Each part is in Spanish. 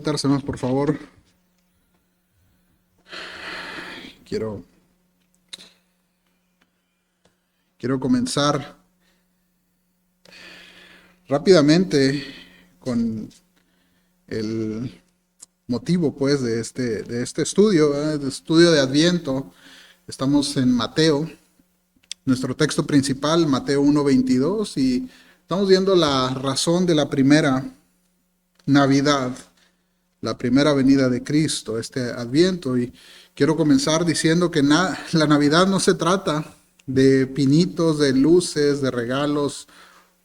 Sentarse, por favor. Quiero, quiero comenzar rápidamente con el motivo, pues, de este estudio, de estudio de Adviento. Estamos en Mateo, nuestro texto principal, Mateo 1:22, y estamos viendo la razón de la primera Navidad, la primera venida de Cristo, este Adviento. Y quiero comenzar diciendo que la Navidad no se trata de pinitos, de luces, de regalos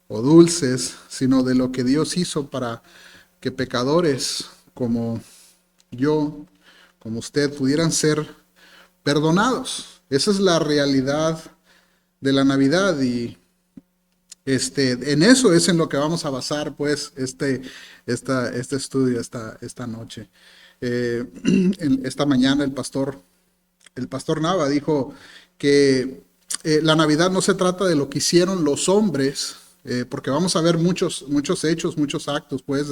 o dulces, sino de lo que Dios hizo para que pecadores como yo, como usted, pudieran ser perdonados. Esa es la realidad de la Navidad, y en eso es en lo que vamos a basar, pues, este estudio esta noche. Esta mañana el pastor Nava dijo que la Navidad no se trata de lo que hicieron los hombres, porque vamos a ver muchos hechos, muchos actos, pues,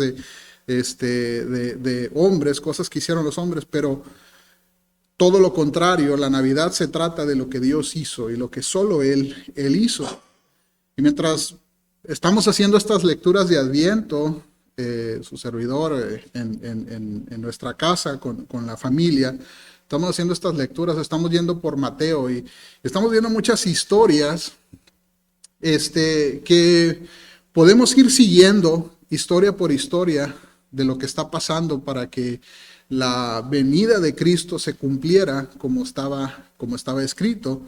de hombres, cosas que hicieron los hombres, pero todo lo contrario. La Navidad se trata de lo que Dios hizo y lo que solo Él hizo. Y mientras estamos haciendo estas lecturas de Adviento, su servidor, en nuestra casa con la familia, estamos haciendo estas lecturas, estamos yendo por Mateo y estamos viendo muchas historias que podemos ir siguiendo historia por historia de lo que está pasando para que la venida de Cristo se cumpliera como estaba escrito.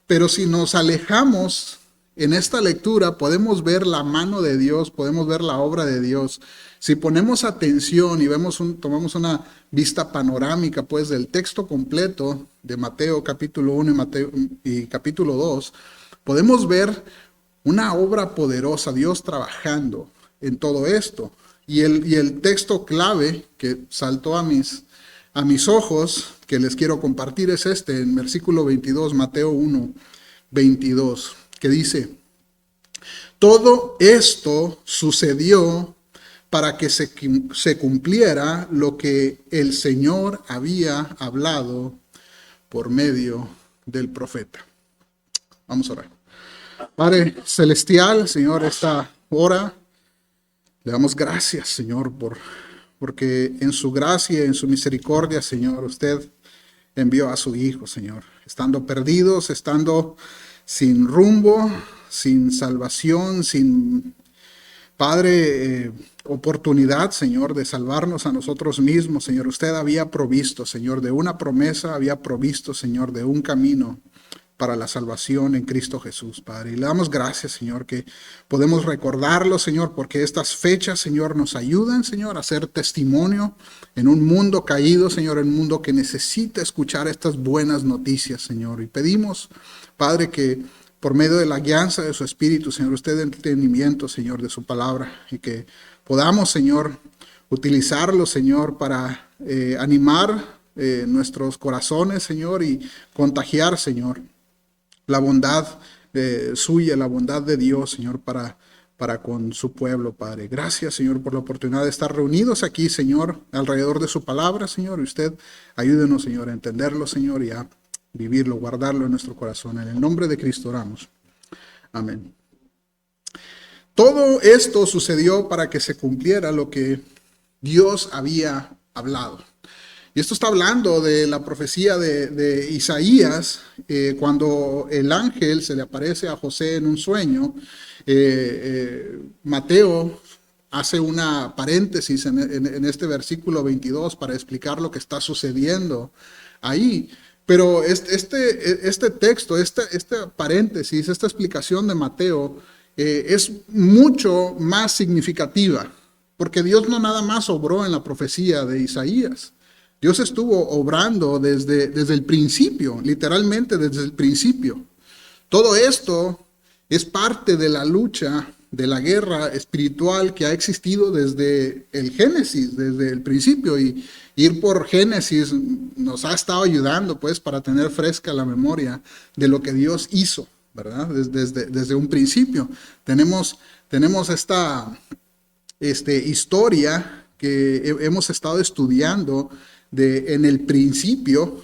Pero si nos alejamos en esta lectura, podemos ver la mano de Dios, podemos ver la obra de Dios. Si ponemos atención y tomamos una vista panorámica, pues, del texto completo de Mateo capítulo 1 y capítulo 2, podemos ver una obra poderosa, Dios trabajando en todo esto. Y el texto clave que saltó a mis ojos, que les quiero compartir, es en versículo 22, Mateo 1:22, que dice: todo esto sucedió para que se cumpliera lo que el Señor había hablado por medio del profeta. Vamos a orar. Padre celestial, Señor, esta hora le damos gracias, Señor, porque en su gracia y en su misericordia, Señor, usted envió a su Hijo, Señor, estando perdidos, estando sin rumbo, sin salvación, sin, Padre, oportunidad, Señor, de salvarnos a nosotros mismos, Señor. Usted había provisto, Señor, de una promesa, había provisto, Señor, de un camino para la salvación en Cristo Jesús, Padre. Y le damos gracias, Señor, que podemos recordarlo, Señor, porque estas fechas, Señor, nos ayudan, Señor, a ser testimonio en un mundo caído, Señor, en un mundo que necesita escuchar estas buenas noticias, Señor. Y pedimos, Padre, que por medio de la guianza de su Espíritu, Señor, usted dé entendimiento, Señor, de su palabra, y que podamos, Señor, utilizarlo, Señor, para animar nuestros corazones, Señor, y contagiar, Señor, la bondad suya, la bondad de Dios, Señor, para con su pueblo, Padre. Gracias, Señor, por la oportunidad de estar reunidos aquí, Señor, alrededor de su palabra, Señor. Y usted ayúdenos, Señor, a entenderlo, Señor, y a vivirlo, guardarlo en nuestro corazón. En el nombre de Cristo oramos. Amén. Todo esto sucedió para que se cumpliera lo que Dios había hablado. Y esto está hablando de la profecía de Isaías, cuando el ángel se le aparece a José en un sueño. Mateo hace una paréntesis en este versículo 22 para explicar lo que está sucediendo ahí. Pero este texto, esta paréntesis, esta explicación de Mateo es mucho más significativa, porque Dios no nada más obró en la profecía de Isaías. Dios estuvo obrando desde el principio, literalmente desde el principio. Todo esto es parte de la lucha, de la guerra espiritual que ha existido desde el Génesis, desde el principio. Y ir por Génesis nos ha estado ayudando, pues, para tener fresca la memoria de lo que Dios hizo, ¿verdad? Desde un principio. Tenemos esta historia hemos estado estudiando en el principio,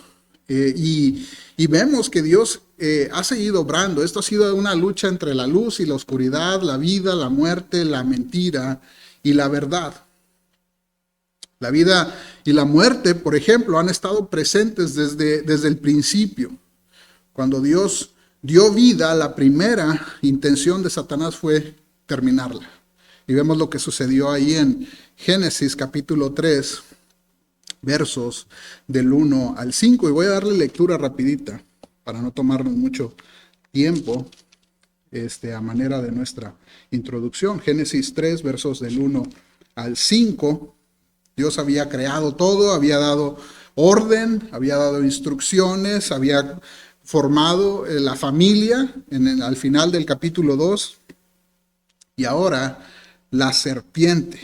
y vemos que Dios ha seguido obrando. Esto ha sido una lucha entre la luz y la oscuridad, la vida, la muerte, la mentira y la verdad. La vida y la muerte, por ejemplo, han estado presentes desde el principio. Cuando Dios dio vida, la primera intención de Satanás fue terminarla. Y vemos lo que sucedió ahí en Génesis capítulo 3, versos del 1 al 5. Y voy a darle lectura rapidita para no tomarnos mucho tiempo a manera de nuestra introducción. Génesis 3, versos del 1 al 5. Dios había creado todo, había dado orden, había dado instrucciones, había formado la familia al final del capítulo 2. Y ahora la serpiente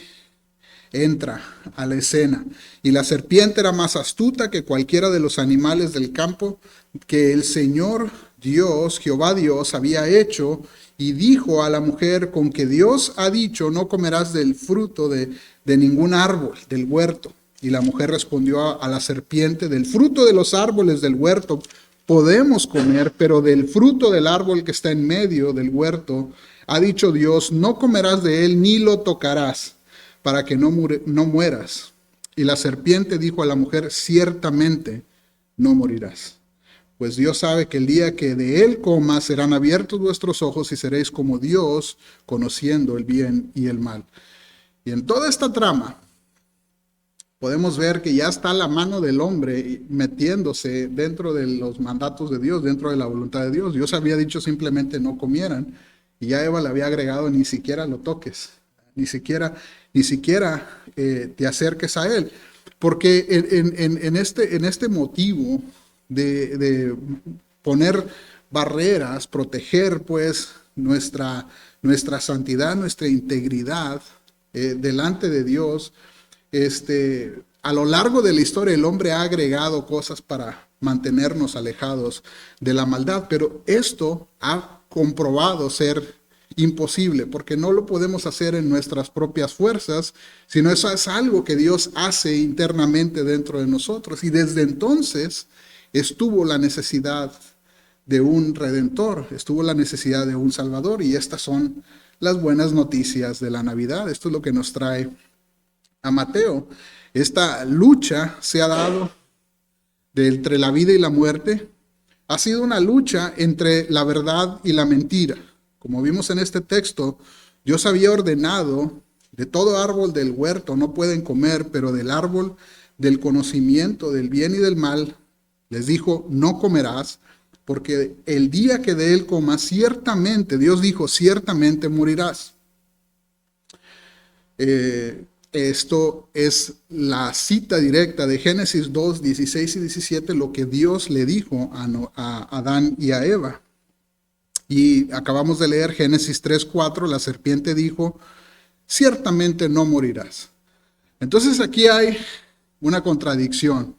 entra a la escena. Y la serpiente era más astuta que cualquiera de los animales del campo que el Señor Dios, Jehová Dios, había hecho, y dijo a la mujer: con que Dios ha dicho, no comerás del fruto de ningún árbol del huerto. Y la mujer respondió a la serpiente: del fruto de los árboles del huerto podemos comer, pero del fruto del árbol que está en medio del huerto, ha dicho Dios, no comerás de él ni lo tocarás, para que no mueras. Y la serpiente dijo a la mujer: ciertamente no morirás, pues Dios sabe que el día que de él comas serán abiertos vuestros ojos y seréis como Dios, conociendo el bien y el mal. Y en toda esta trama podemos ver que ya está la mano del hombre metiéndose dentro de los mandatos de Dios, dentro de la voluntad de Dios. Dios había dicho simplemente no comieran, y ya Eva le había agregado: ni siquiera lo toques, ni siquiera te acerques a él. Porque en este motivo de poner barreras, proteger pues nuestra santidad, nuestra integridad delante de Dios, a lo largo de la historia el hombre ha agregado cosas para mantenernos alejados de la maldad, pero esto ha comprobado ser imposible, porque no lo podemos hacer en nuestras propias fuerzas, sino eso es algo que Dios hace internamente dentro de nosotros. Y desde entonces estuvo la necesidad de un redentor, estuvo la necesidad de un salvador, y estas son las buenas noticias de la Navidad. Esto es lo que nos trae a Mateo. Esta lucha se ha dado entre la vida y la muerte. Ha sido una lucha entre la verdad y la mentira. Como vimos en este texto, Dios había ordenado: de todo árbol del huerto no pueden comer, pero del árbol del conocimiento del bien y del mal, les dijo, no comerás, porque el día que de él comas, ciertamente, Dios dijo, ciertamente morirás. Esto es la cita directa de Génesis 2, 16 y 17, lo que Dios le dijo a Adán y a Eva. Y acabamos de leer Génesis 3, 4, la serpiente dijo, ciertamente no morirás. Entonces aquí hay una contradicción,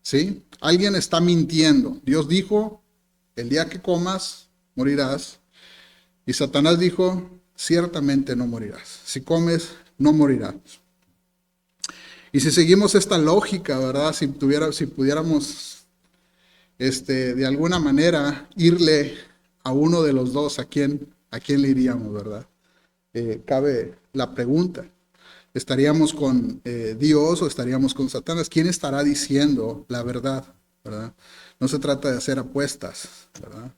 ¿sí? Alguien está mintiendo. Dios dijo, el día que comas, morirás. Y Satanás dijo, ciertamente no morirás. Si comes, no morirás. Y si seguimos esta lógica, ¿verdad? Si pudiéramos, de alguna manera, irle a uno de los dos, ¿a quién le iríamos, verdad? Cabe la pregunta. ¿Estaríamos con Dios o estaríamos con Satanás? ¿Quién estará diciendo la verdad, verdad? No se trata de hacer apuestas, ¿verdad?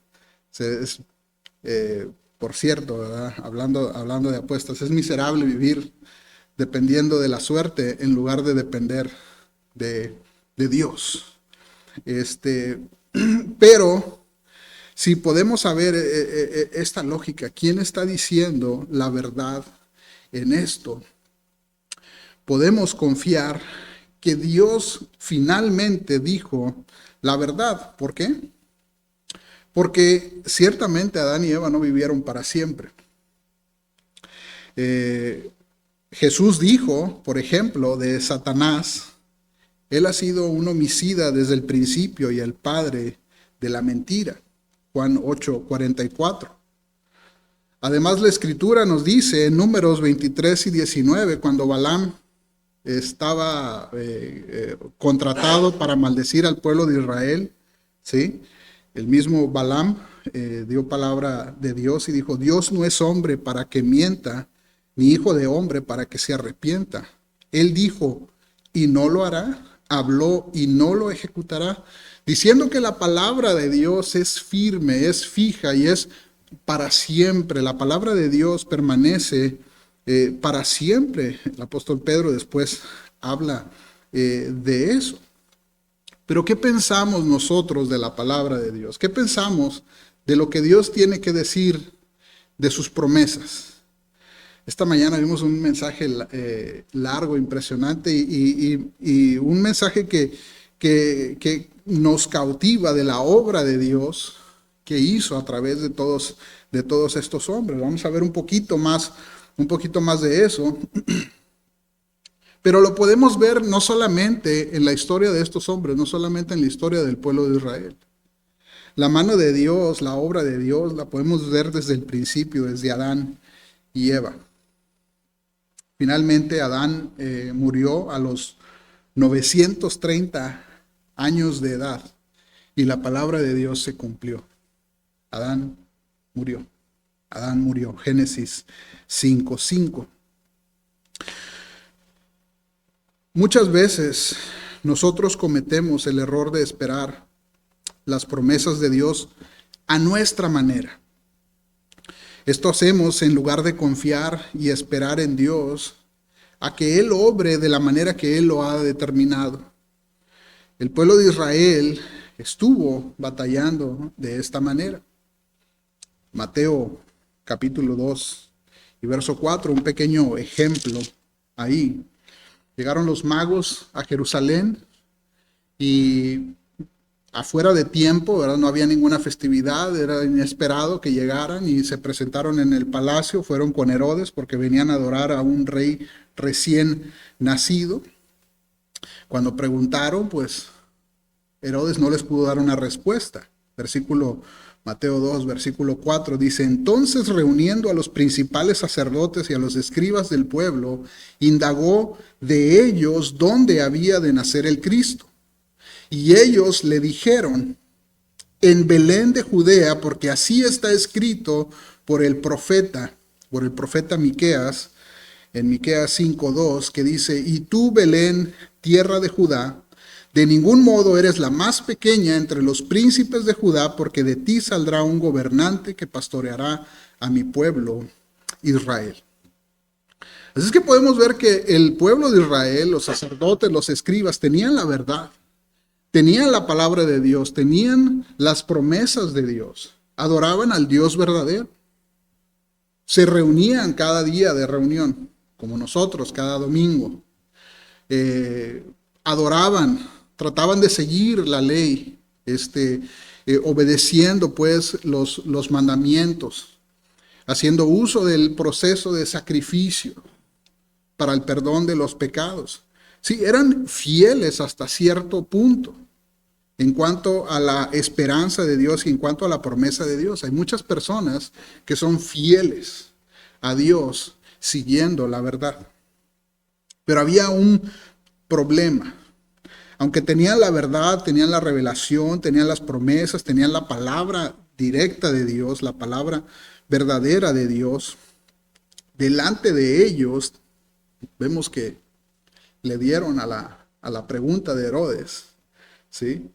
Por cierto, ¿verdad? Hablando de apuestas, es miserable vivir dependiendo de la suerte en lugar de depender de Dios. Pero si podemos saber esta lógica, ¿quién está diciendo la verdad en esto? Podemos confiar que Dios finalmente dijo la verdad. ¿Por qué? Porque ciertamente Adán y Eva no vivieron para siempre. Jesús dijo, por ejemplo, de Satanás, él ha sido un homicida desde el principio y el padre de la mentira. Juan 8:44. Además, la Escritura nos dice en Números 23 y 19, cuando Balaam estaba contratado para maldecir al pueblo de Israel, ¿sí? El mismo Balaam dio palabra de Dios y dijo, Dios no es hombre para que mienta, ni hijo de hombre para que se arrepienta. Él dijo, y no lo hará, habló y no lo ejecutará, diciendo que la palabra de Dios es firme, es fija y es para siempre. La palabra de Dios permanece para siempre. El apóstol Pedro después habla de eso. Pero ¿qué pensamos nosotros de la palabra de Dios? ¿Qué pensamos de lo que Dios tiene que decir de sus promesas? Esta mañana vimos un mensaje largo, impresionante y un mensaje que nos cautiva de la obra de Dios que hizo a través de todos estos hombres. Vamos a ver un poquito más de eso. Pero lo podemos ver no solamente en la historia de estos hombres, no solamente en la historia del pueblo de Israel. La mano de Dios, la obra de Dios, la podemos ver desde el principio, desde Adán y Eva. Finalmente Adán murió a los 930 años de edad y la palabra de Dios se cumplió. Adán murió. Adán murió. Génesis 5:5. Muchas veces nosotros cometemos el error de esperar las promesas de Dios a nuestra manera. Esto hacemos en lugar de confiar y esperar en Dios a que Él obre de la manera que Él lo ha determinado. El pueblo de Israel estuvo batallando de esta manera. Mateo capítulo 2 y verso 4, un pequeño ejemplo ahí. Llegaron los magos a Jerusalén y afuera de tiempo, ¿verdad? No había ninguna festividad, era inesperado que llegaran y se presentaron en el palacio, fueron con Herodes porque venían a adorar a un rey recién nacido. Cuando preguntaron, pues Herodes no les pudo dar una respuesta. Mateo 2, versículo 4 dice, entonces reuniendo a los principales sacerdotes y a los escribas del pueblo, indagó de ellos dónde había de nacer el Cristo. Y ellos le dijeron, en Belén de Judea, porque así está escrito por el profeta Miqueas, en Miqueas 5:2, que dice, y tú, Belén, tierra de Judá, de ningún modo eres la más pequeña entre los príncipes de Judá, porque de ti saldrá un gobernante que pastoreará a mi pueblo Israel. Así es que podemos ver que el pueblo de Israel, los sacerdotes, los escribas, tenían la verdad. Tenían la palabra de Dios, tenían las promesas de Dios, adoraban al Dios verdadero. Se reunían cada día de reunión, como nosotros, cada domingo. Adoraban, trataban de seguir la ley, obedeciendo pues los mandamientos, haciendo uso del proceso de sacrificio para el perdón de los pecados. Sí, eran fieles hasta cierto punto en cuanto a la esperanza de Dios y en cuanto a la promesa de Dios. Hay muchas personas que son fieles a Dios siguiendo la verdad. Pero había un problema. Aunque tenían la verdad, tenían la revelación, tenían las promesas, tenían la palabra directa de Dios, la palabra verdadera de Dios, delante de ellos, vemos que le dieron a la pregunta de Herodes, ¿sí?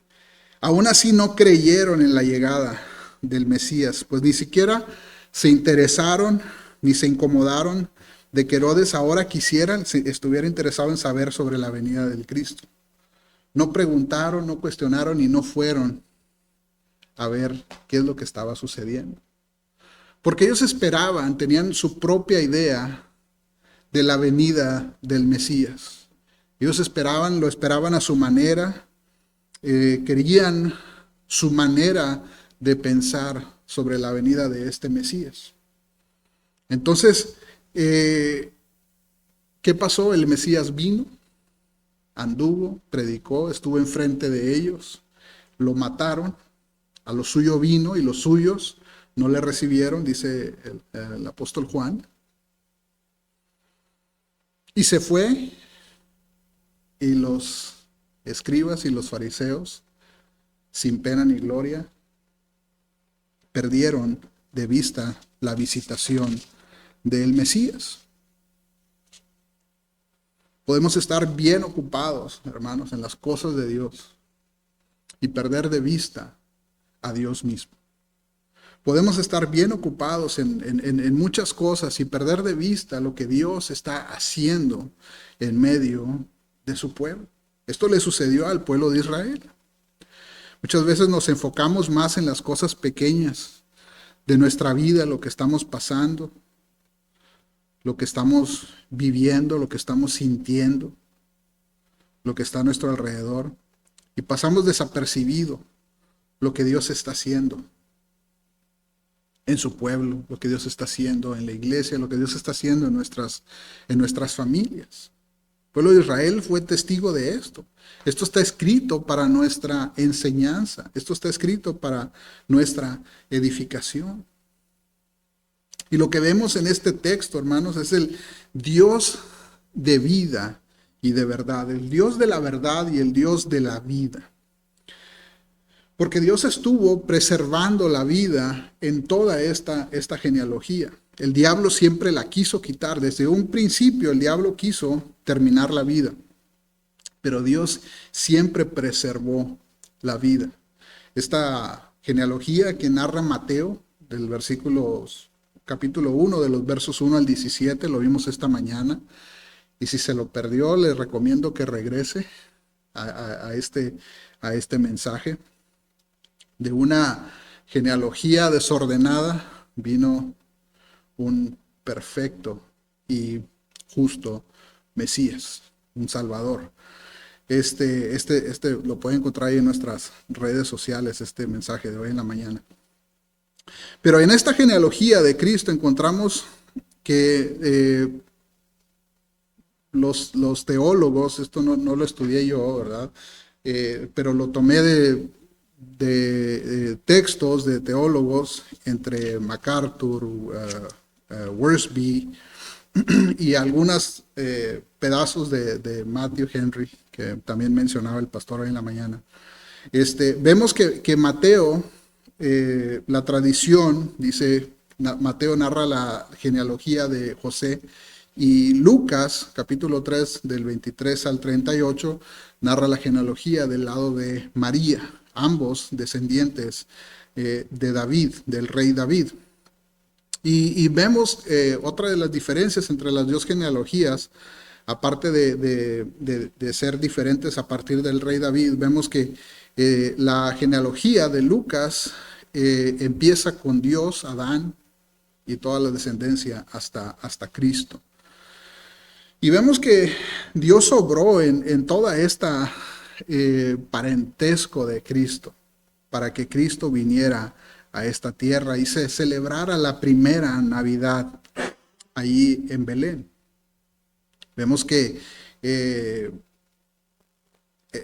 Aún así no creyeron en la llegada del Mesías, pues ni siquiera se interesaron ni se incomodaron de que Herodes ahora estuviera interesado en saber sobre la venida del Cristo. No preguntaron, no cuestionaron y no fueron a ver qué es lo que estaba sucediendo. Porque ellos esperaban, tenían su propia idea de la venida del Mesías. Ellos lo esperaban a su manera, querían su manera de pensar sobre la venida de este Mesías. Entonces, ¿qué pasó? El Mesías vino, anduvo, predicó, estuvo enfrente de ellos, lo mataron, a lo suyo vino y los suyos no le recibieron, dice el apóstol Juan. Y se fue Y los escribas y los fariseos, sin pena ni gloria, perdieron de vista la visitación del Mesías. Podemos estar bien ocupados, hermanos, en las cosas de Dios y perder de vista a Dios mismo. Podemos estar bien ocupados en muchas cosas y perder de vista lo que Dios está haciendo en medio de su pueblo. Esto le sucedió al pueblo de Israel. Muchas veces nos enfocamos más en las cosas pequeñas de nuestra vida, lo que estamos pasando, lo que estamos viviendo, lo que estamos sintiendo, lo que está a nuestro alrededor, y pasamos desapercibido lo que Dios está haciendo en su pueblo, lo que Dios está haciendo en la iglesia, lo que Dios está haciendo en nuestras familias. El pueblo de Israel fue testigo de esto. Esto está escrito para nuestra enseñanza. Esto está escrito para nuestra edificación. Y lo que vemos en este texto, hermanos, es el Dios de vida y de verdad. El Dios de la verdad y el Dios de la vida. Porque Dios estuvo preservando la vida en toda esta genealogía. El diablo siempre la quiso quitar. Desde un principio el diablo quiso terminar la vida. Pero Dios siempre preservó la vida. Esta genealogía que narra Mateo, del capítulo 1, de los versos 1 al 17, lo vimos esta mañana. Y si se lo perdió, les recomiendo que regrese a este mensaje. De una genealogía desordenada vino un perfecto y justo Mesías, un Salvador. Este lo pueden encontrar ahí en nuestras redes sociales, este mensaje de hoy en la mañana. Pero en esta genealogía de Cristo encontramos que los teólogos, esto no lo estudié yo, ¿verdad? Pero lo tomé de textos de teólogos entre MacArthur, Wiersbe y algunos pedazos de Matthew Henry, que también mencionaba el pastor hoy en la mañana. Vemos que Mateo, la tradición, dice, Mateo narra la genealogía de José, y Lucas, capítulo 3, del 23 al 38, narra la genealogía del lado de María, ambos descendientes de David, del rey David. Y vemos otra de las diferencias entre las dos genealogías, aparte de ser diferentes a partir del rey David, vemos que la genealogía de Lucas empieza con Dios, Adán y toda la descendencia hasta Cristo. Y vemos que Dios obró en toda esta parentesco de Cristo, para que Cristo viniera a esta tierra y se celebrara la primera Navidad allí en Belén. Vemos que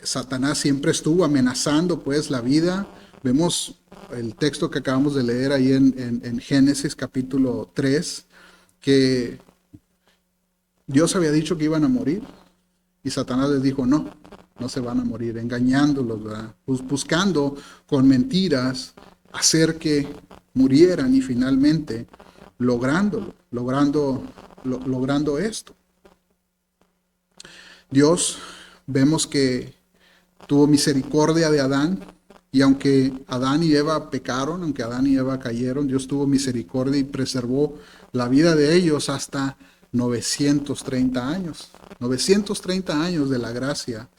Satanás siempre estuvo amenazando pues la vida. Vemos el texto que acabamos de leer ahí en Génesis capítulo 3, que Dios había dicho que iban a morir y Satanás les dijo no se van a morir, engañándolos, ¿verdad? Buscando con mentiras hacer que murieran y finalmente logrando esto. Dios, vemos que tuvo misericordia de Adán, y aunque Adán y Eva pecaron, aunque Adán y Eva cayeron, Dios tuvo misericordia y preservó la vida de ellos hasta 930 años. 930 años de la gracia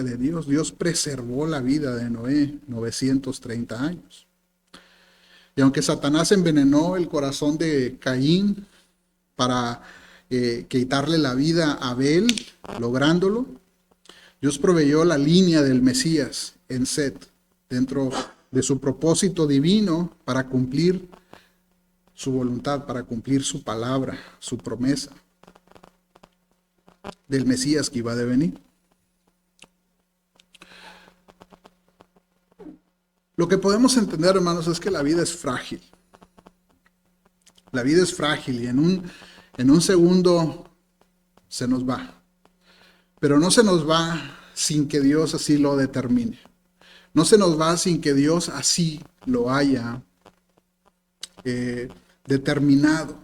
de Dios. Dios preservó la vida de Noé 930 años. Y aunque Satanás envenenó el corazón de Caín para quitarle la vida a Abel, lográndolo, Dios proveyó la línea del Mesías en Set, dentro de su propósito divino para cumplir su voluntad, para cumplir su palabra, su promesa del Mesías que iba a venir. Lo que podemos entender, hermanos, es que la vida es frágil. La vida es frágil y en un segundo se nos va. Pero no se nos va sin que Dios así lo determine. No se nos va sin que Dios así lo haya determinado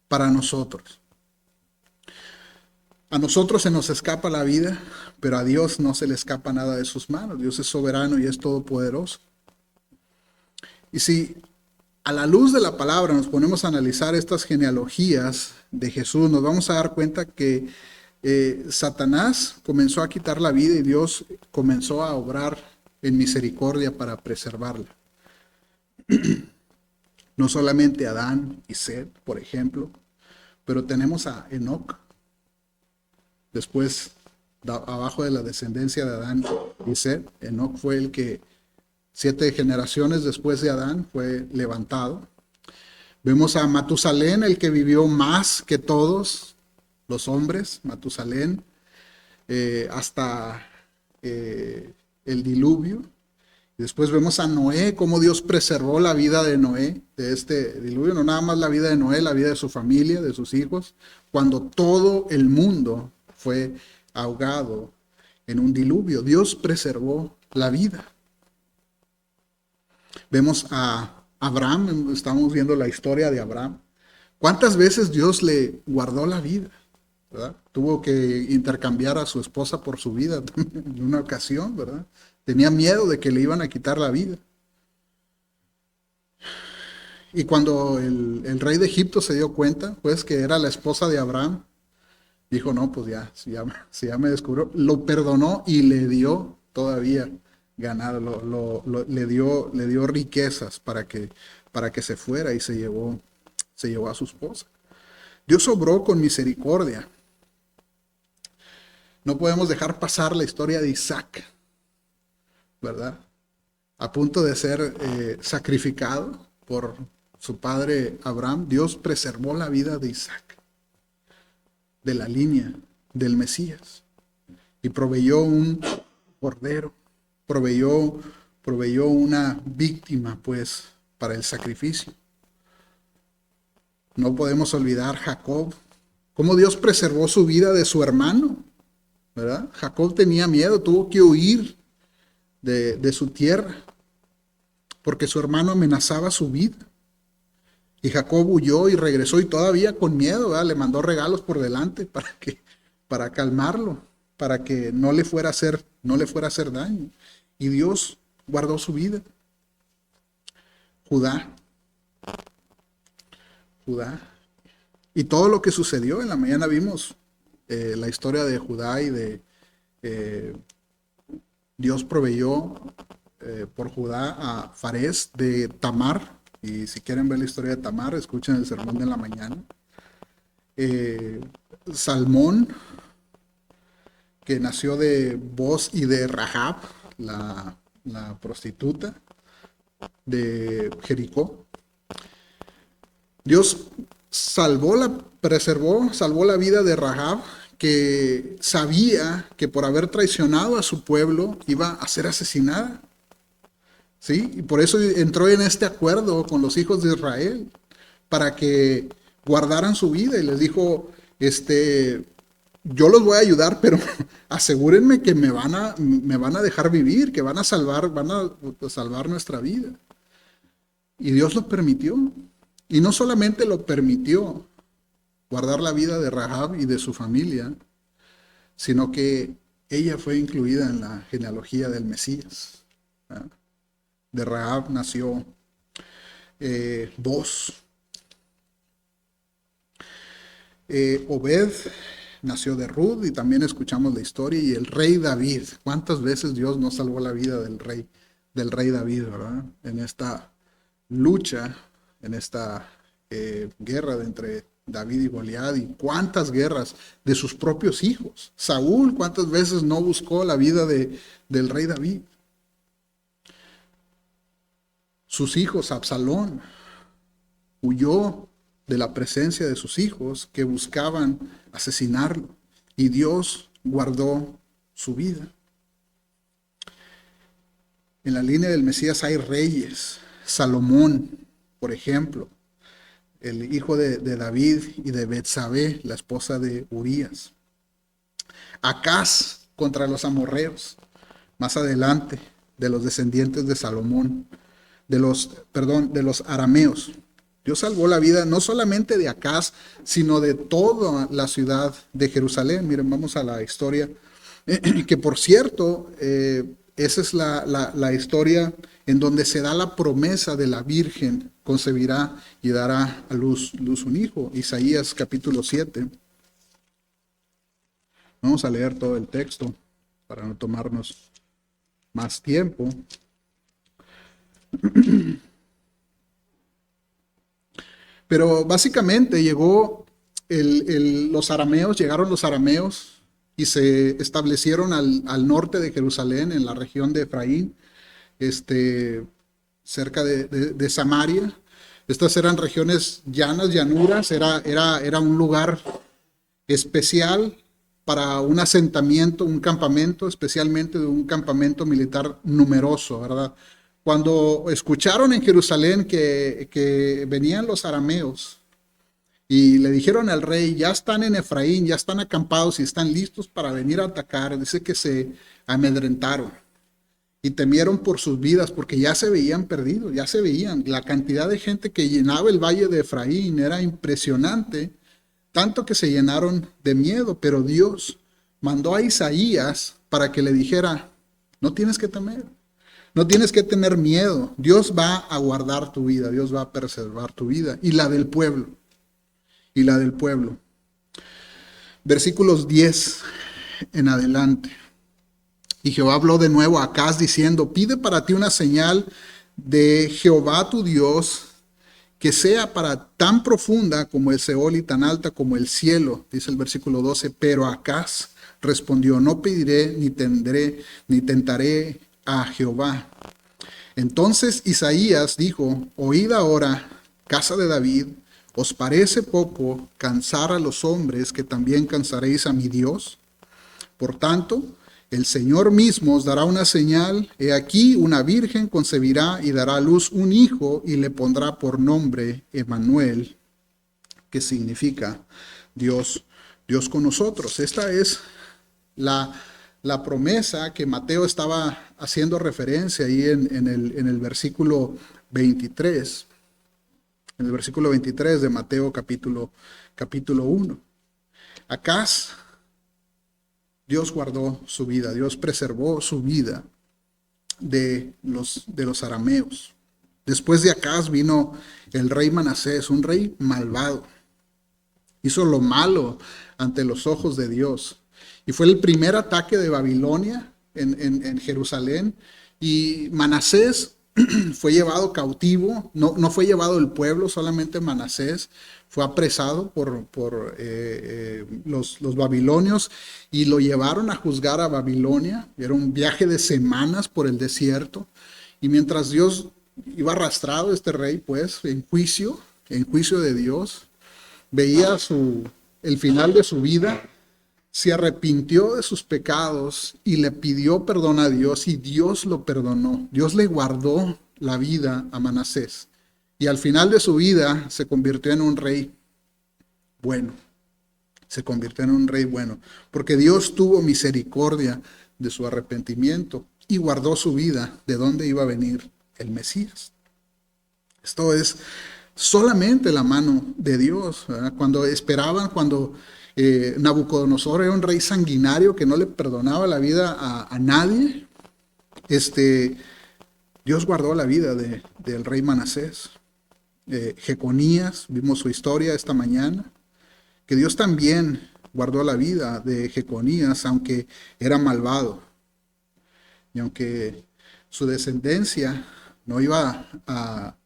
para nosotros. A nosotros se nos escapa la vida, pero a Dios no se le escapa nada de sus manos. Dios es soberano y es todopoderoso. Y si a la luz de la palabra nos ponemos a analizar estas genealogías de Jesús, nos vamos a dar cuenta que Satanás comenzó a quitar la vida y Dios comenzó a obrar en misericordia para preservarla. No solamente Adán y Set, por ejemplo, pero tenemos a Enoc. Después, abajo de la descendencia de Adán y Set, Enoc fue el que 7 generaciones después de Adán fue levantado. Vemos a Matusalén, el que vivió más que todos los hombres, Matusalén, hasta el diluvio. Y después vemos a Noé, cómo Dios preservó la vida de Noé, de este diluvio, no nada más la vida de Noé, la vida de su familia, de sus hijos, cuando todo el mundo fue ahogado en un diluvio. Dios preservó la vida. Vemos a Abraham, estamos viendo la historia de Abraham. ¿Cuántas veces Dios le guardó la vida? ¿Verdad? Tuvo que intercambiar a su esposa por su vida en una ocasión, ¿verdad? Tenía miedo de que le iban a quitar la vida. Y cuando el rey de Egipto se dio cuenta, pues, que era la esposa de Abraham, dijo, no, pues ya, si ya me descubrió, lo perdonó y le dio todavía ganado, le dio riquezas para que se fuera y se llevó a su esposa. Dios obró con misericordia. No podemos dejar pasar la historia de Isaac, ¿verdad? A punto de ser sacrificado por su padre Abraham, Dios preservó la vida de Isaac, de la línea del Mesías, y proveyó un cordero, proveyó una víctima, pues, para el sacrificio. No podemos olvidar Jacob, cómo Dios preservó su vida de su hermano, ¿verdad? Jacob tenía miedo, tuvo que huir de su tierra, porque su hermano amenazaba su vida. Y Jacob huyó y regresó y todavía con miedo, ¿verdad? Le mandó regalos por delante para calmarlo, para que no le fuera a hacer daño. Y Dios guardó su vida. Judá. Y todo lo que sucedió, en la mañana vimos la historia de Judá y de Dios proveyó por Judá a Farés de Tamar. Y si quieren ver la historia de Tamar, escuchen el sermón de la mañana. Salmón, que nació de Boz y de Rahab, la prostituta de Jericó. Dios salvó la vida de Rahab, que sabía que por haber traicionado a su pueblo iba a ser asesinada. ¿Sí? Y por eso entró en este acuerdo con los hijos de Israel, para que guardaran su vida, y les dijo, yo los voy a ayudar, pero asegúrenme que me van a dejar vivir, que van a salvar nuestra vida. Y Dios lo permitió. Y no solamente lo permitió guardar la vida de Rahab y de su familia, sino que ella fue incluida en la genealogía del Mesías. ¿Verdad? De Rahab nació Boz. Obed nació de Ruth, y también escuchamos la historia. Y el rey David, ¿cuántas veces Dios no salvó la vida del rey David, ¿verdad? En esta lucha, en esta guerra entre David y Goliat, y cuántas guerras de sus propios hijos. Saúl, ¿cuántas veces no buscó la vida del rey David? Sus hijos, Absalón, huyó de la presencia de sus hijos que buscaban asesinarlo, y Dios guardó su vida. En la línea del Mesías hay reyes. Salomón, por ejemplo, el hijo de David y de Betsabé, la esposa de Urías. Acaz contra los amorreos, más adelante, de los descendientes de Salomón, de los arameos. Dios salvó la vida no solamente de Acaz, sino de toda la ciudad de Jerusalén. Miren, vamos a la historia, que por cierto, esa es la historia en donde se da la promesa de la Virgen, concebirá y dará a luz un hijo. Isaías capítulo 7. Vamos a leer todo el texto para no tomarnos más tiempo. Pero básicamente llegaron los arameos y se establecieron al norte de Jerusalén, en la región de Efraín, cerca de Samaria. Estas eran regiones llanas, llanuras, era un lugar especial para un asentamiento, un campamento, especialmente de un campamento militar numeroso, ¿verdad? Cuando escucharon en Jerusalén que venían los arameos y le dijeron al rey, ya están en Efraín, ya están acampados y están listos para venir a atacar, dice que se amedrentaron y temieron por sus vidas porque ya se veían perdidos, ya se veían. La cantidad de gente que llenaba el valle de Efraín era impresionante, tanto que se llenaron de miedo, pero Dios mandó a Isaías para que le dijera, no tienes que temer. No tienes que tener miedo. Dios va a guardar tu vida. Dios va a preservar tu vida. Y la del pueblo. Y la del pueblo. Versículos 10 en adelante. Y Jehová habló de nuevo a Acaz diciendo, pide para ti una señal de Jehová tu Dios, que sea para tan profunda como el Seol y tan alta como el cielo. Dice el versículo 12. Pero Acaz respondió, no pediré ni tentaré a Jehová. Entonces Isaías dijo, oíd ahora, casa de David, ¿os parece poco cansar a los hombres, que también cansaréis a mi Dios? Por tanto, el Señor mismo os dará una señal, he aquí una virgen concebirá y dará a luz un hijo y le pondrá por nombre Emmanuel, que significa Dios con nosotros. Esta es la promesa que Mateo estaba haciendo referencia ahí en el versículo 23. En el versículo 23 de Mateo capítulo 1. Acaz, Dios guardó su vida, Dios preservó su vida de los arameos. Después de Acaz vino el rey Manasés, un rey malvado. Hizo lo malo ante los ojos de Dios. Y fue el primer ataque de Babilonia en Jerusalén. Y Manasés fue llevado cautivo, no fue llevado el pueblo, solamente Manasés fue apresado por los babilonios y lo llevaron a juzgar a Babilonia. Era un viaje de semanas por el desierto. Y mientras Dios iba arrastrado, este rey, pues, en juicio de Dios, veía el final de su vida, se arrepintió de sus pecados y le pidió perdón a Dios y Dios lo perdonó. Dios le guardó la vida a Manasés y al final de su vida se convirtió en un rey bueno. Se convirtió en un rey bueno porque Dios tuvo misericordia de su arrepentimiento y guardó su vida de donde iba a venir el Mesías. Esto es solamente la mano de Dios, ¿verdad? Cuando Nabucodonosor era un rey sanguinario que no le perdonaba la vida a nadie, Dios guardó la vida del rey Manasés. Jeconías, vimos su historia esta mañana, que Dios también guardó la vida de Jeconías, aunque era malvado. Y aunque su descendencia no iba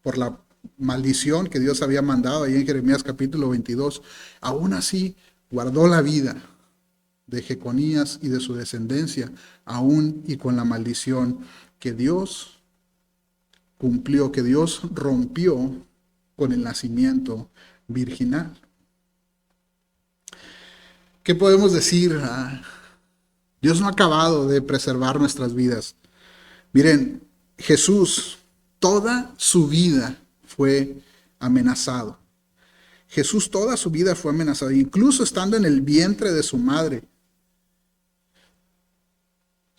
por la maldición que Dios había mandado ahí en Jeremías capítulo 22, aún así guardó la vida de Jeconías y de su descendencia, aún y con la maldición que Dios cumplió, que Dios rompió con el nacimiento virginal. ¿Qué podemos decir? Dios no ha acabado de preservar nuestras vidas. Miren, Jesús, toda su vida fue amenazado. Jesús toda su vida fue amenazado, incluso estando en el vientre de su madre.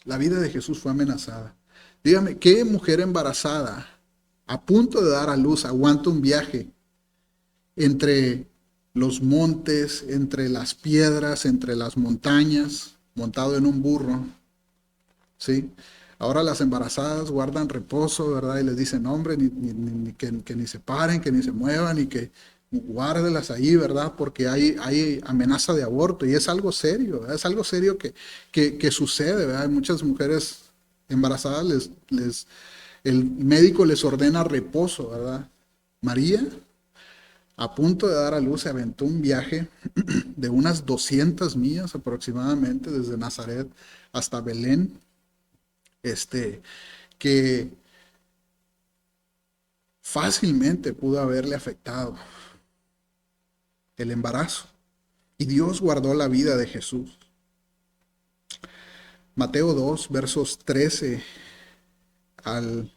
La vida de Jesús fue amenazada. Dígame, ¿qué mujer embarazada a punto de dar a luz aguanta un viaje entre los montes, entre las piedras, entre las montañas, montado en un burro? ¿Sí? Ahora las embarazadas guardan reposo, ¿verdad? Y les dicen, hombre, que ni se paren, que ni se muevan y que guárdelas ahí, ¿verdad? Porque hay amenaza de aborto y es algo serio, ¿verdad? Es algo serio que sucede, ¿verdad? Hay muchas mujeres embarazadas, el médico les ordena reposo, ¿verdad? María, a punto de dar a luz, se aventó un viaje de unas 200 millas aproximadamente desde Nazaret hasta Belén, que fácilmente pudo haberle afectado el embarazo. Y Dios guardó la vida de Jesús. Mateo 2, versos 13 al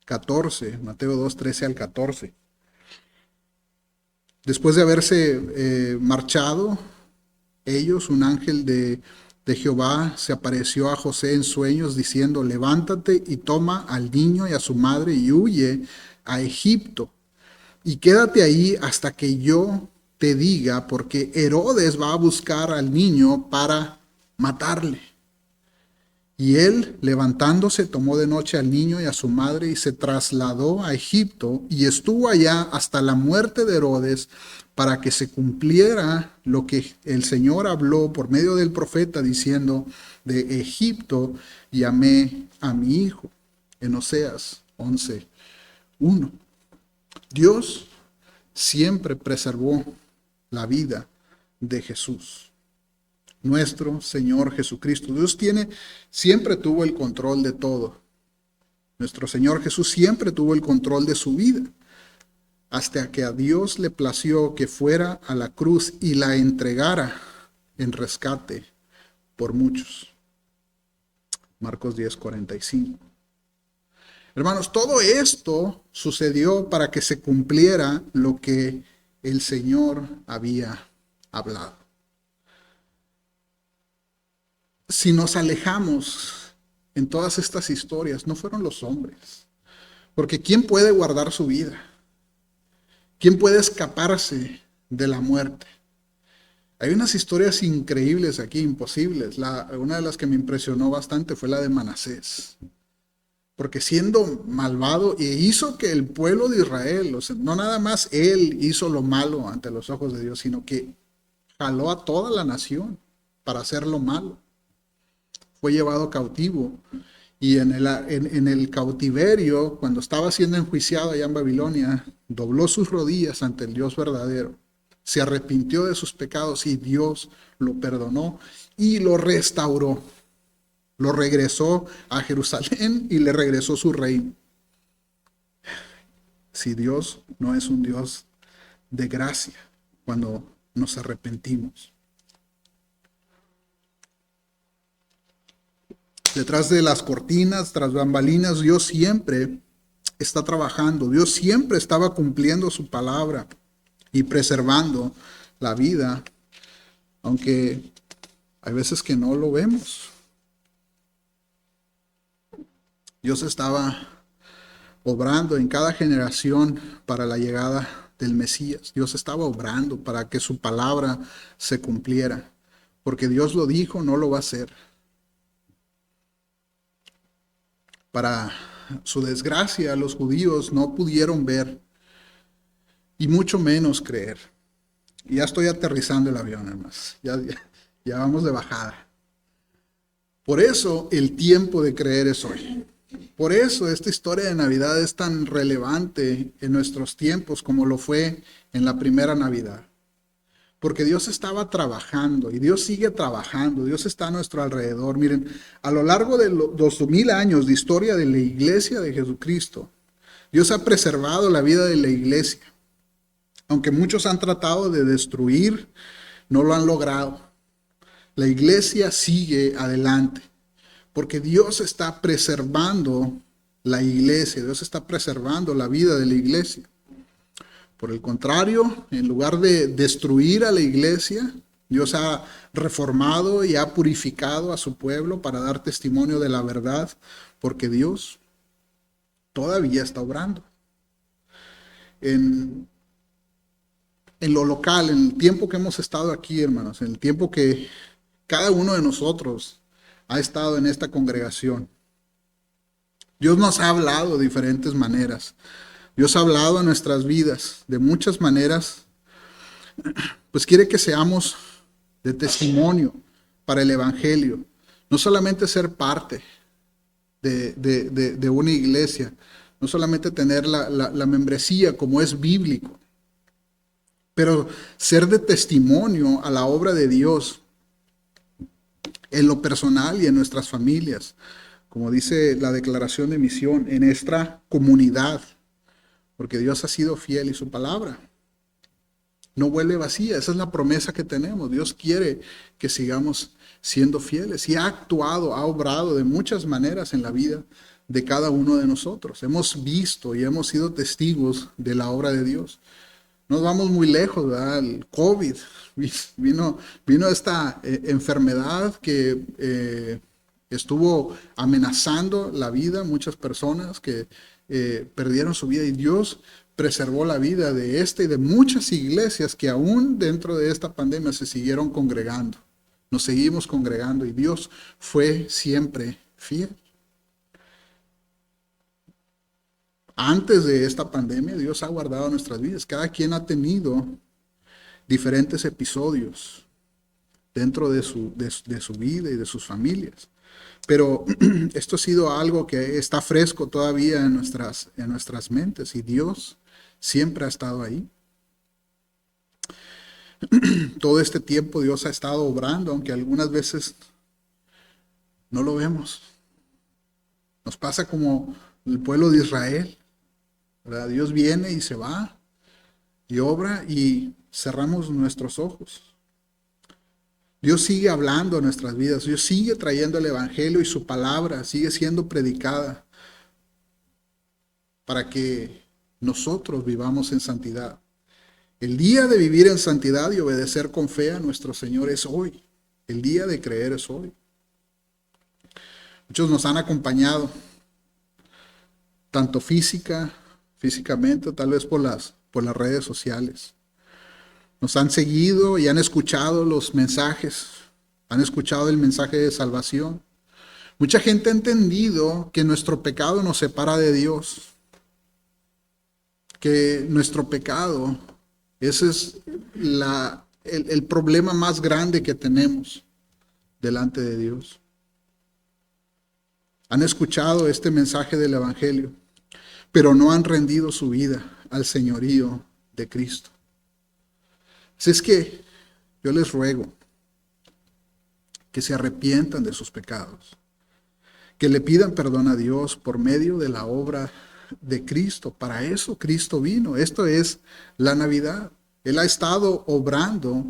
14. Mateo 2, 13 al 14. Después de haberse marchado ellos, un ángel de Jehová se apareció a José en sueños diciendo, levántate y toma al niño y a su madre y huye a Egipto y quédate ahí hasta que yo te diga, porque Herodes va a buscar al niño para matarle. Y él, levantándose, tomó de noche al niño y a su madre y se trasladó a Egipto y estuvo allá hasta la muerte de Herodes, para que se cumpliera lo que el Señor habló por medio del profeta diciendo, de Egipto llamé a mi hijo, en Oseas 11:1. Dios siempre preservó la vida de Jesús, nuestro Señor Jesucristo. Dios siempre tuvo el control de todo. Nuestro Señor Jesús siempre tuvo el control de su vida, hasta que a Dios le plació que fuera a la cruz y la entregara en rescate por muchos. Marcos 10:45. Hermanos, todo esto sucedió para que se cumpliera lo que el Señor había hablado. Si nos alejamos en todas estas historias, no fueron los hombres. Porque ¿quién puede guardar su vida? ¿Quién puede escaparse de la muerte? Hay unas historias increíbles aquí, imposibles. Una de las que me impresionó bastante fue la de Manasés. Porque siendo malvado, y hizo que el pueblo de Israel, o sea, no nada más él hizo lo malo ante los ojos de Dios, sino que jaló a toda la nación para hacer lo malo. Fue llevado cautivo. Y en el cautiverio, cuando estaba siendo enjuiciado allá en Babilonia, dobló sus rodillas ante el Dios verdadero. Se arrepintió de sus pecados y Dios lo perdonó y lo restauró. Lo regresó a Jerusalén y le regresó su reino. Si Dios no es un Dios de gracia cuando nos arrepentimos. Detrás de las cortinas, tras bambalinas, Dios siempre está trabajando. Dios siempre estaba cumpliendo su palabra y preservando la vida, aunque hay veces que no lo vemos. Dios estaba obrando en cada generación para la llegada del Mesías. Dios estaba obrando para que su palabra se cumpliera. Porque Dios lo dijo, no lo va a hacer. Para su desgracia, los judíos no pudieron ver y mucho menos creer. Y ya estoy aterrizando el avión, además. Ya vamos de bajada. Por eso el tiempo de creer es hoy. Por eso esta historia de Navidad es tan relevante en nuestros tiempos como lo fue en la primera Navidad. Porque Dios estaba trabajando y Dios sigue trabajando. Dios está a nuestro alrededor. Miren, a lo largo de los 2000 años de historia de la iglesia de Jesucristo, Dios ha preservado la vida de la iglesia. Aunque muchos han tratado de destruir, no lo han logrado. La iglesia sigue adelante. Porque Dios está preservando la iglesia. Dios está preservando la vida de la iglesia. Por el contrario, en lugar de destruir a la iglesia, Dios ha reformado y ha purificado a su pueblo para dar testimonio de la verdad, porque Dios todavía está obrando. En, en lo local, en el tiempo que hemos estado aquí, hermanos, en el tiempo que cada uno de nosotros ha estado en esta congregación, Dios nos ha hablado de diferentes maneras. Dios ha hablado en nuestras vidas de muchas maneras, pues quiere que seamos de testimonio para el Evangelio. No solamente ser parte de una iglesia, no solamente tener la membresía como es bíblico, pero ser de testimonio a la obra de Dios en lo personal y en nuestras familias, como dice la declaración de misión, en esta comunidad, porque Dios ha sido fiel y su palabra no vuelve vacía. Esa es la promesa que tenemos. Dios quiere que sigamos siendo fieles y ha actuado, ha obrado de muchas maneras en la vida de cada uno de nosotros. Hemos visto y hemos sido testigos de la obra de Dios. No vamos muy lejos, ¿verdad? El COVID vino esta enfermedad que estuvo amenazando la vida, muchas personas que perdieron su vida, y Dios preservó la vida de esta y de muchas iglesias que aún dentro de esta pandemia se siguieron congregando. Nos seguimos congregando y Dios fue siempre fiel. Antes de esta pandemia, Dios ha guardado nuestras vidas. Cada quien ha tenido diferentes episodios dentro de su vida y de sus familias. Pero esto ha sido algo que está fresco todavía en nuestras mentes, y Dios siempre ha estado ahí. Todo este tiempo Dios ha estado obrando, aunque algunas veces no lo vemos. Nos pasa como el pueblo de Israel, ¿verdad? Dios viene y se va y obra y cerramos nuestros ojos. Dios sigue hablando en nuestras vidas. Dios sigue trayendo el Evangelio y su palabra sigue siendo predicada para que nosotros vivamos en santidad. El día de vivir en santidad y obedecer con fe a nuestro Señor es hoy. El día de creer es hoy. Muchos nos han acompañado, tanto físicamente, tal vez por las redes sociales. Nos han seguido y han escuchado los mensajes, han escuchado el mensaje de salvación. Mucha gente ha entendido que nuestro pecado nos separa de Dios, que nuestro pecado, ese es el problema más grande que tenemos delante de Dios. Han escuchado este mensaje del Evangelio, pero no han rendido su vida al señorío de Cristo. Así es que yo les ruego que se arrepientan de sus pecados, que le pidan perdón a Dios por medio de la obra de Cristo. Para eso Cristo vino. Esto es la Navidad. Él ha estado obrando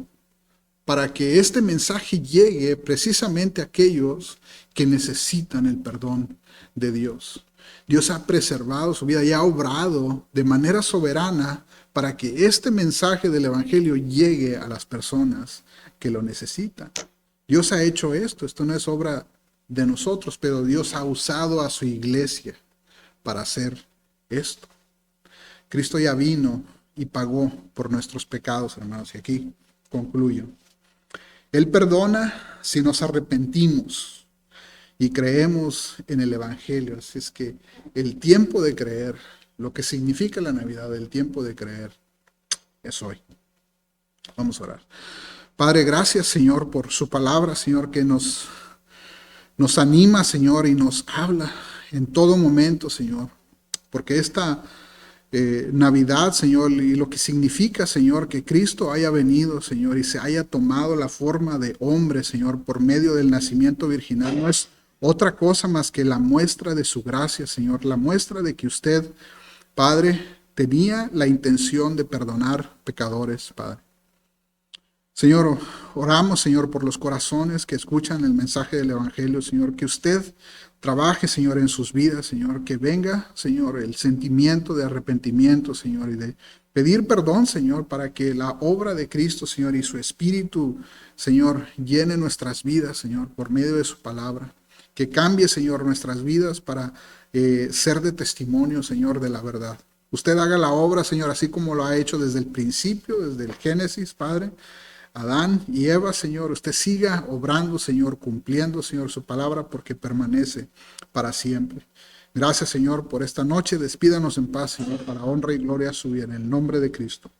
para que este mensaje llegue precisamente a aquellos que necesitan el perdón de Dios. Dios ha preservado su vida y ha obrado de manera soberana para que este mensaje del Evangelio llegue a las personas que lo necesitan. Dios ha hecho esto. Esto no es obra de nosotros, pero Dios ha usado a su iglesia para hacer esto. Cristo ya vino y pagó por nuestros pecados, hermanos, y aquí concluyo. Él perdona si nos arrepentimos y creemos en el Evangelio. Así es que el tiempo de creer, lo que significa la Navidad, el tiempo de creer, es hoy. Vamos a orar. Padre, gracias, Señor, por su palabra, Señor, que nos anima, Señor, y nos habla en todo momento, Señor. Porque esta Navidad, Señor, y lo que significa, Señor, que Cristo haya venido, Señor, y se haya tomado la forma de hombre, Señor, por medio del nacimiento virginal, no es otra cosa más que la muestra de su gracia, Señor, la muestra de que usted, Padre, tenía la intención de perdonar pecadores, Padre. Señor, oramos, Señor, por los corazones que escuchan el mensaje del Evangelio, Señor, que usted trabaje, Señor, en sus vidas, Señor, que venga, Señor, el sentimiento de arrepentimiento, Señor, y de Pedir perdón, Señor, para que la obra de Cristo, Señor, y su Espíritu, Señor, llene nuestras vidas, Señor, por medio de su palabra. Que cambie, Señor, nuestras vidas para ser de testimonio, Señor, de la verdad. Usted haga la obra, Señor, así como lo ha hecho desde el principio, desde el Génesis, Padre. Adán y Eva, Señor, usted siga obrando, Señor, cumpliendo, Señor, su palabra, porque permanece para siempre. Gracias, Señor, por esta noche. Despídanos en paz, Señor, para honra y gloria suya, en el nombre de Cristo.